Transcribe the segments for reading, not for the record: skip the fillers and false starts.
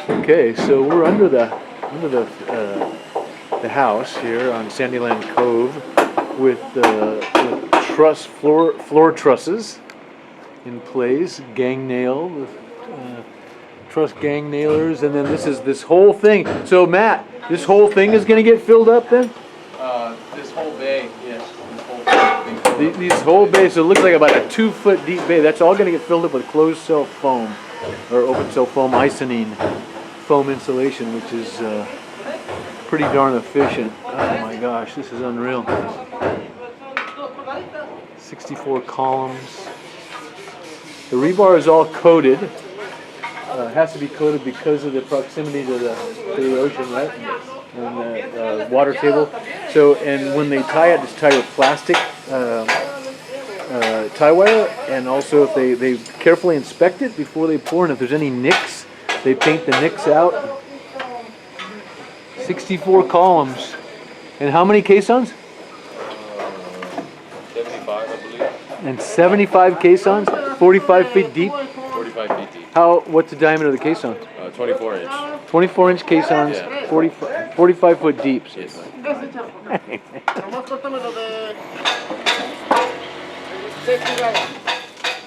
Okay, so we're under the house here on Sandyland Cove with floor trusses in place, gang nail with truss gang nailers, and then this whole thing. So Matt, this whole thing is going to get filled up then? This whole bay, yes. This whole bay. These whole bays, so it looks like about a 2-foot deep bay. That's all going to get filled up with closed cell foam or open cell foam Icynene foam insulation, which is pretty darn efficient. Oh my gosh, this is unreal. 64 columns. The rebar is all coated. It has to be coated because of the proximity to the ocean, right? And the water table. So, and when they tie it, it's tied with plastic tie wire, and also if they carefully inspect it before they pour, and if there's any nicks, they paint the nicks out. 64 columns. And how many caissons? 75, I believe. And 75 caissons? 45 feet deep? 45 feet deep. What's the diameter of the caisson? 24 inch. 24 inch caissons, Yeah. 45 foot deep. Yes.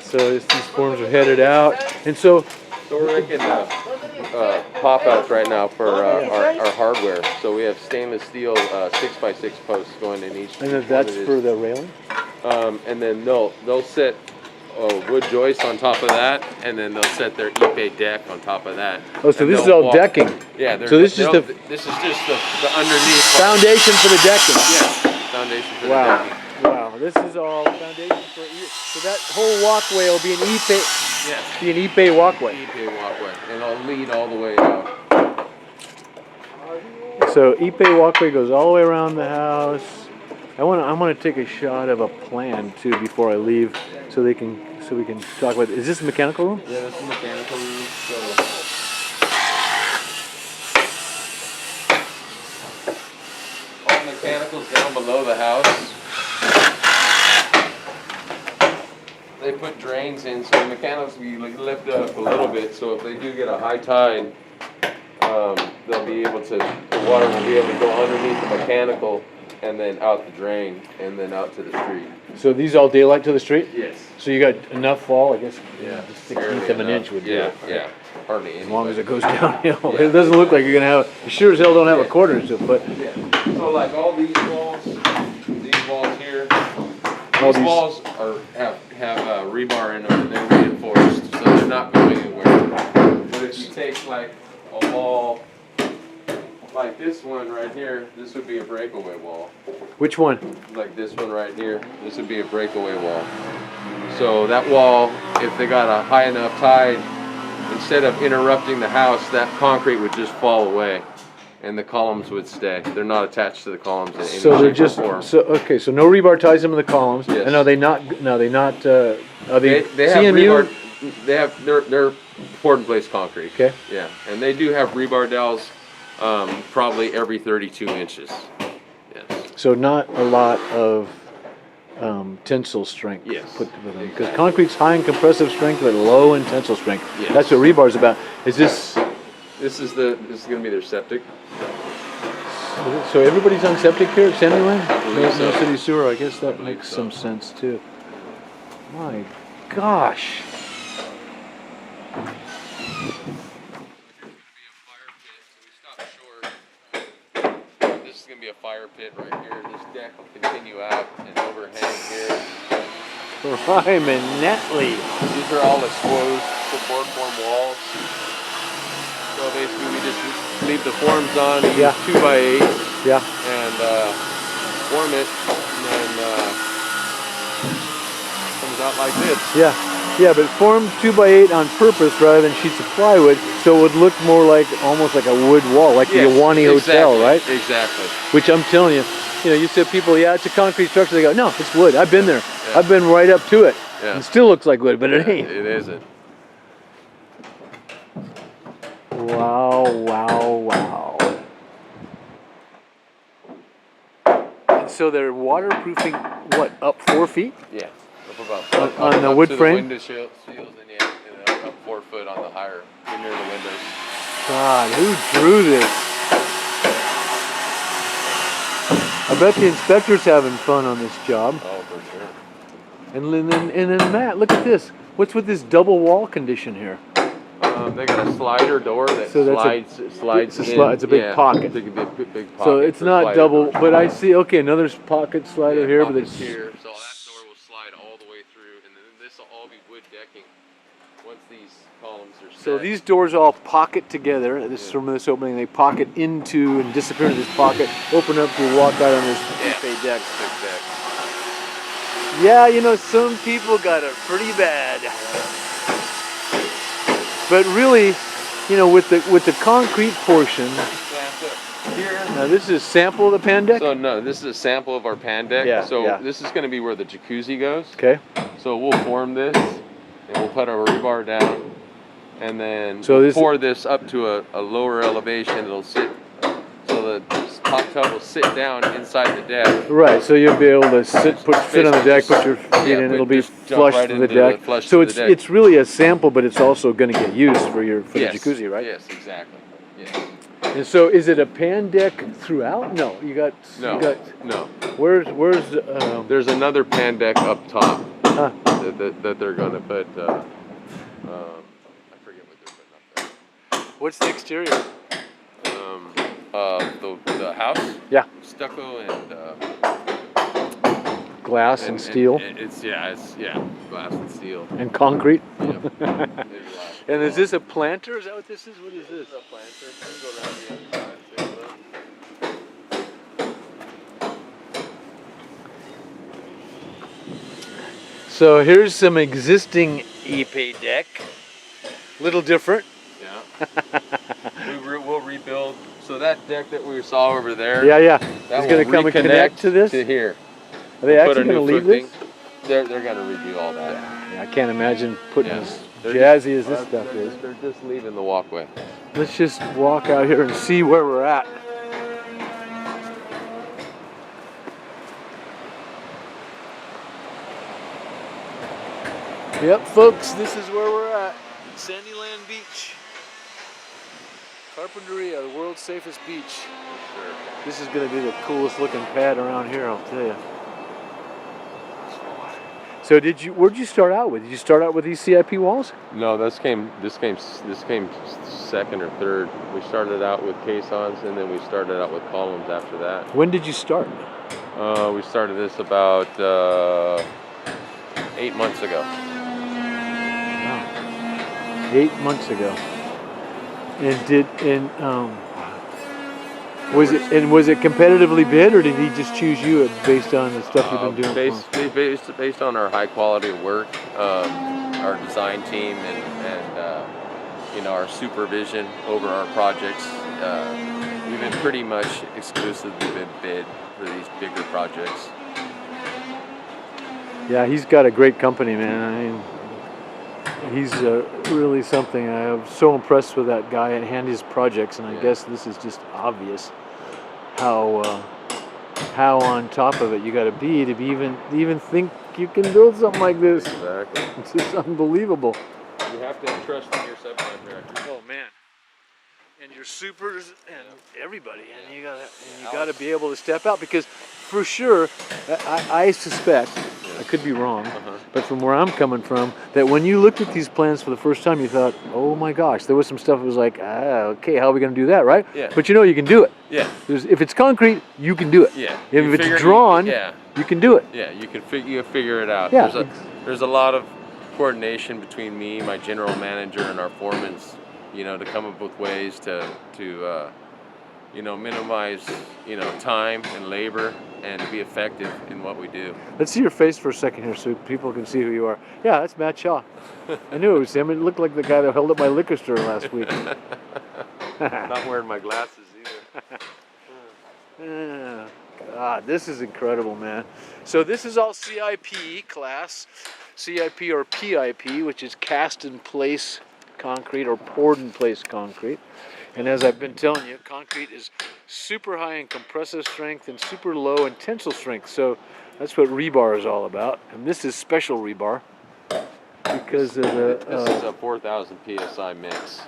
So these forms are headed out. And so we're making pop-outs right now for our hardware. So we have stainless steel 6x6 posts going in each. and that's for the railing? And then they'll set wood joist on top of that, and then they'll set their Ipe deck on top of that. Oh, so this is all decking. Yeah. So this is just the underneath foundation for the decking. Yeah, foundation for the decking. Wow, this is all foundation for so that whole walkway will be an Ipe. Yes. Be an Ipe walkway. Ipe walkway, and it'll lead all the way out. So Ipe walkway goes all the way around the house. I want to take a shot of a plan too before I leave, so we can talk about. Is this a mechanical room? Yeah, this is a mechanical room. So all mechanicals down below the house. They put drains in, so the mechanicals we lift up a little bit. So if they do get a high tide, they'll be able to. The water will be able to go underneath the mechanical, and then out the drain, and then out to the street. So these all daylight to the street? Yes. So you got enough fall, I guess. Yeah. Just 1/16 of an inch would do it. Yeah. Hardly any. As long as it goes downhill. Yeah. It doesn't look like you're gonna have. You sure as hell don't have a quarter inch of foot. Yeah. So like all these walls here, All these walls have rebar in them, and they're reinforced, so they're not going anywhere. But if you take like a wall like this one right here, this would be a breakaway wall. Which one? Like this one right here, this would be a breakaway wall. So that wall, if they got a high enough tide, instead of interrupting the house, that concrete would just fall away, and the columns would stay. They're not attached to the columns in any So they're shape or just form. okay. So no rebar ties them to the columns. Yes. And are they not? No, they not. Are they? They have CMU? rebar. They have they're poured in place concrete. Okay. Yeah, and they do have rebar dowels, probably every 32 inches. Yes. So not a lot of tensile strength. Yes. Put with them because Exactly. concrete's high in compressive strength but low in tensile strength. Yes. That's what rebar's about. Is this? This is going to be their septic. So everybody's on septic here at Sandyland? believe No so. city sewer. I guess that believe makes so. some sense too. My gosh. This is going to be a fire pit right here. This deck will continue out and overhang here. Ryman Netley. These are all exposed support form walls. So basically we just leave the forms on, Yeah. 2x8, Yeah. and form it, and then comes out like this. Yeah. Yeah, but formed 2x8 on purpose rather than sheets of plywood, so it would look more like almost like a wood wall, like the Iwani Hotel, exactly, right? Exactly. Which I'm telling you, you said people, yeah, it's a concrete structure. They go, no, it's wood. I've been there. Yeah. I've been right up to it. Yeah. It still looks like wood, but it ain't. It isn't. Wow, wow, wow. And so they're waterproofing, what, up 4 feet? Yeah. Up about On the wood to frame? The window shields, and yeah, up 4 foot on the higher, near the windows. God, who drew this? I bet the inspector's having fun on this job. Oh, for sure. And then Matt, look at this. What's with this double wall condition here? They got a slider door that So slides it's in. it's a big pocket. It's a big pocket. So it's for not slider double, doors. but I see, okay, another pocket slider here, but pockets it's here. So that door will slide all the way through, and then this will all be wood decking once these columns are set. so these doors all pocket together. This from this opening, they pocket into and disappear into this pocket, open up to walk out on this Ipe deck. Big deck. Yeah, you know, some people got it pretty bad. But really, you know, with the concrete portion. Here. Now this is a sample of the pan deck? So no, this is a sample of our pan deck. Yeah, so yeah. this is going to be where the jacuzzi goes. Okay. So we'll form this, and we'll put our rebar down, and then So we'll this- pour this up to a lower elevation. It'll sit, so the hot tub will sit down inside the deck. Right, so you'll be able to sit on the deck, put your feet in, it'll be just jump flush right to the into deck. flush So to the deck. it's really a sample, but it's also going to get used for the jacuzzi, right? Yes, exactly. Yes. And so is it a pan deck throughout? No, No. No. Where's There's another pan deck up top huh. that they're going to put. I forget what they're putting up there. What's the exterior? The house. Yeah. Stucco and Glass and steel It's glass and steel. and concrete. Yeah. And is this a planter? Is that what this is? What is this? This is a planter. Let's go around the other side, see So here's some existing Ipe deck. Little different. Yeah. We'll rebuild. So that deck that we saw over there. Yeah, yeah. That It's going to come and connect to this. To here. Are they Put actually a new going to leave footing. this? They're going to redo all that. Yeah, I can't imagine putting Yeah. as They're jazzy as this stuff they're, is. They're just leaving the walkway. Let's just walk out here and see where we're at. Yep, folks, this is where we're at. Sandyland Beach. Carpinteria, the world's safest beach. Sure. This is going to be the coolest looking pad around here, I'll tell you. So where'd you start out with? Did you start out with these CIP walls? No, this came second or third. We started out with caissons, and then we started out with columns after that. When did you start? We started this about 8 months ago. Wow. 8 months ago. Was it competitively bid, or did he just choose you based on the stuff you've been doing? Based on our high quality of work, our design team, and our supervision over our projects, we've been pretty much exclusively bid for these bigger projects. Yeah, he's got a great company, man. I mean, he's really something. I'm so impressed with that guy and his projects, and I guess this is just obvious how on top of it you got to be even think you can build something like this. Exactly. It's just unbelievable. You have to trust in your subcontractor. Oh man, and your supers and everybody, and you gotta be able to step out, because for sure, I suspect, I could be wrong, but from where I'm coming from, that when you looked at these plans for the first time, you thought, oh my gosh, there was some stuff that was like, okay, how are we gonna do that, right? Yeah. But you can do it. Yeah. If it's concrete, you can do it. Yeah. If it's drawn, you can do it. Yeah, you figure it out. Yeah. There's a lot of coordination between me, my general manager, and our foremans, to come up with ways to minimize, time and labor, and to be effective in what we do. Let's see your face for a second here so people can see who you are. Yeah, that's Matt Shaw. I knew it was him. It looked like the guy that held up my liquor store last week. Not wearing my glasses either. God, this is incredible, man. So this is all CIP class, CIP or PIP, which is cast in place concrete or poured in place concrete. And as I've been telling you, concrete is super high in compressive strength and super low in tensile strength. So that's what rebar is all about. And this is special rebar because of This the, is a 4,000 psi mix.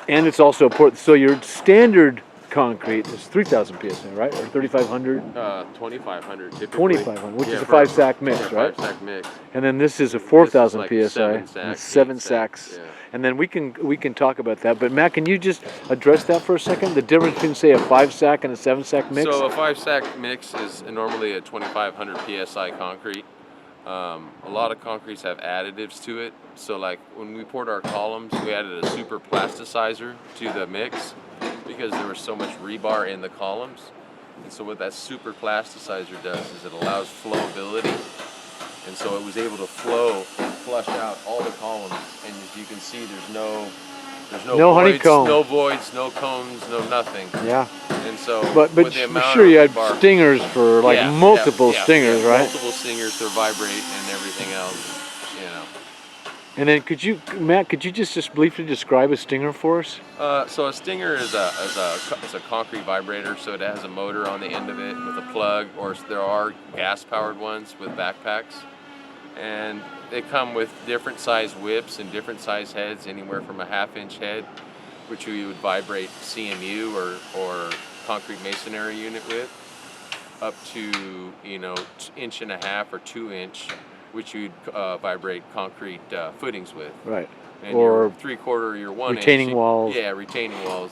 and it's also so your standard concrete is 3,000 psi, right? Or 3,500? 2,500 typically. 2,500, which is a for 5-sack mix, yeah, right? 5-sack mix. And then this is a 4,000 like psi, 7 and sacks, 7 8 sacks. sacks, yeah. And then we can talk about that. But Matt, can you just address that for a second? The difference between, say, a 5-sack and a 7-sack mix? So a 5-sack mix is normally a 2,500 psi concrete. A lot of concretes have additives to it. So like when we poured our columns, we added a super plasticizer to the mix because there was so much rebar in the columns. And so what that super plasticizer does is it allows flowability. And so it was able to flow and flush out all the columns. And as you can see, there's no No voids, honeycomb. no voids, no combs, no nothing. Yeah. And so, But with the amount sure, of you had rebar, stingers for like multiple stingers, right? Multiple stingers to vibrate and everything else, you know. And then Matt, could you just briefly describe a stinger for us? So a stinger is a concrete vibrator. So it has a motor on the end of it with a plug, or there are gas-powered ones with backpacks. And they come with different size whips and different size heads, anywhere from a 1/2-inch head, which we would vibrate CMU or concrete masonry unit with, up to 1.5 or 2-inch, which you'd vibrate concrete footings with. Right. And Or your 3/4 or your 1-inch. retaining walls. Yeah, retaining walls.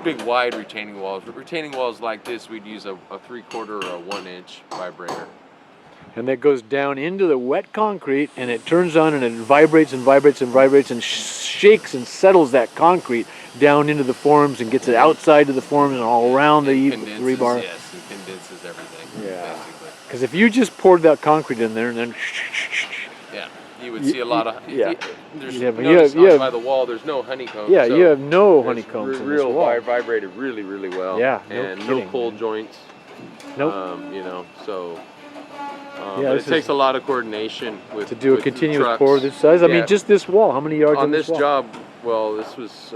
Big wide retaining walls. But retaining walls like this, we'd use a 3/4 or a 1-inch vibrator. And that goes down into the wet concrete, and it turns on, and it vibrates and vibrates and vibrates, and shakes and settles that concrete down into the forms, and gets it outside of the forms and all around the rebar. Yes, it condenses everything. Yeah. Basically. Because if you just poured that concrete in there and then Yeah, you would see a lot of. Yeah. There's Yeah, but by the wall. There's no honeycomb. yeah, so you have no it's honeycombs in this real wall. vibrated really, really well. Yeah, no and kidding, no cold man. joints. Nope. So. Yeah, but it takes a lot of coordination with to do a with continuous trucks. pour this size. I Yeah. mean, just this wall. How many yards on this wall? job. Well, this was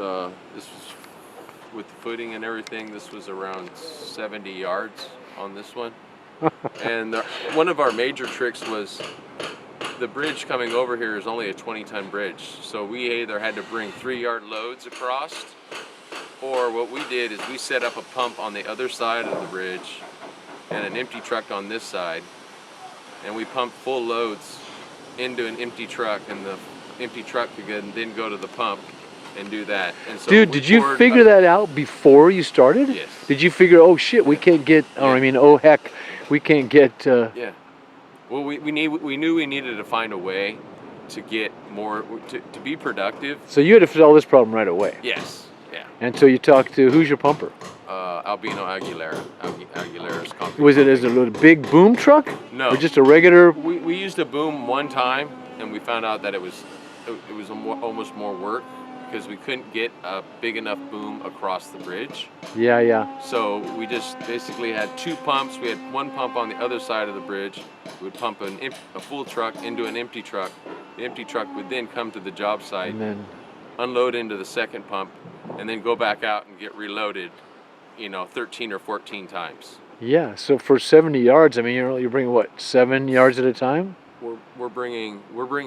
with the footing and everything. This was around 70 yards on this one. And one of our major tricks was the bridge coming over here is only a 20-ton bridge. So we either had to bring 3-yard loads across, or what we did is we set up a pump on the other side of the bridge and an empty truck on this side. And we pumped full loads into an empty truck, and the empty truck could then go to the pump and do that. And so Dude, did you figure that out before you started? Yes. Did you figure, oh shit, we can't get, or I mean, oh heck, we can't get. Yeah. Well, we knew we needed to find a way to get more to be productive. So you had to solve this problem right away. Yes. Yeah. And so you talked to, who's your pumper? Albino Aguilera. Aguilera's concrete. Was it as a little big boom truck? No. Or just a regular? We used a boom one time, and we found out that it was almost more work because we couldn't get a big enough boom across the bridge. Yeah, yeah. So we just basically had 2 pumps. We had one pump on the other side of the bridge. We would pump a full truck into an empty truck. The empty truck would then come to the job site, And then, unload into the second pump, and then go back out and get reloaded, 13 or 14 times. yeah, so for 70 yards, I mean, you're bringing what, 7 yards at a time? We're bringing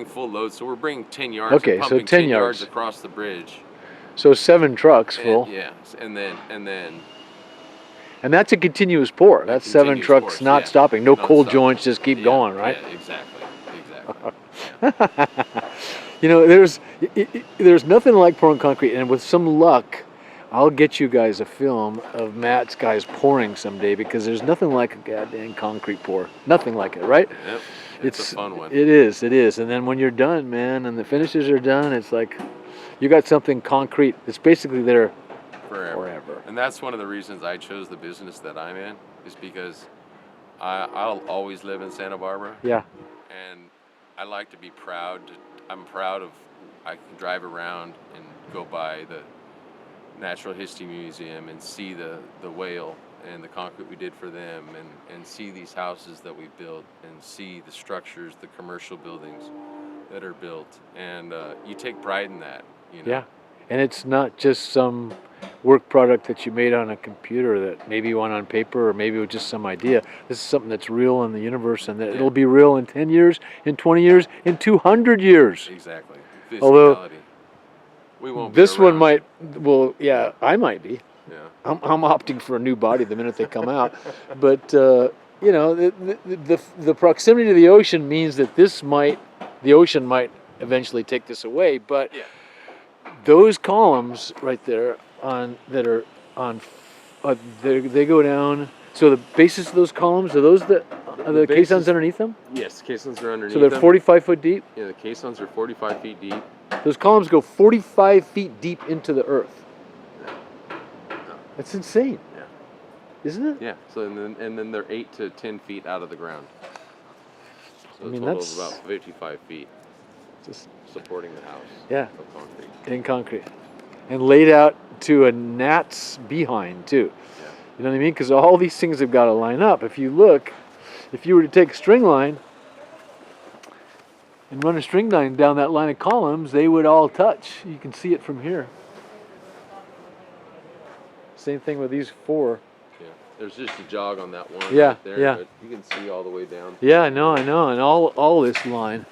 full loads, so we're bringing 10 yards. Okay, we're so pumping 10 yards yards across the bridge. So 7 trucks full. And, yeah, and then. And that's a continuous pour. That's 7 continuous trucks pours, not yeah. stopping. No Not cold stopping. joints, just keep going, right? Yeah, exactly. There's nothing like pouring concrete, and with some luck, I'll get you guys a film of Matt's guys pouring someday, because there's nothing like a goddamn concrete pour. Nothing like it, right? Yep. It's a fun one. It is. And then when you're done, man, and the finishes are done, it's like you got something concrete. It's basically there forever. And that's one of the reasons I chose the business that I'm in, is because I'll always live in Santa Barbara. Yeah. And I like to be proud. I'm proud of, I can drive around and go by the Natural History Museum and see the whale and the concrete we did for them, and see these houses that we built, and see the structures, the commercial buildings that are built. And you take pride in that, Yeah. And it's not just some work product that you made on a computer that maybe you want on paper or maybe it was just some idea. This is something that's real in the universe and that it'll be real in 10 years, in 20 years, in 200 years. Exactly. Although Physicality. We won't be this one around. might, well, yeah, I might be. Yeah. I'm opting for a new body the minute they come out. But, you know, the proximity to the ocean means that the ocean might eventually take this away. But those columns right there they go down. So the bases of those columns, are those the caissons underneath them? Yes, caissons are underneath So they're them. 45 foot deep? Yeah, the caissons are 45 feet deep. Those columns go 45 feet deep into the earth. That's insane. Yeah. Isn't it? Yeah. So and then they're 8 to 10 feet out of the ground. So I mean, a total that's of about 55 feet just supporting the house. Yeah. Of concrete. in concrete. And laid out to a gnat's behind, too. Yeah. You know what I mean? Because all these things have got to line up. If you look, if you were to take a string line and run a string line down that line of columns, they would all touch. You can see it from here. Same thing with these four. Yeah. There's just a jog on that one Yeah, right there, yeah. but you can see all the way down. Yeah, I know. And all this line.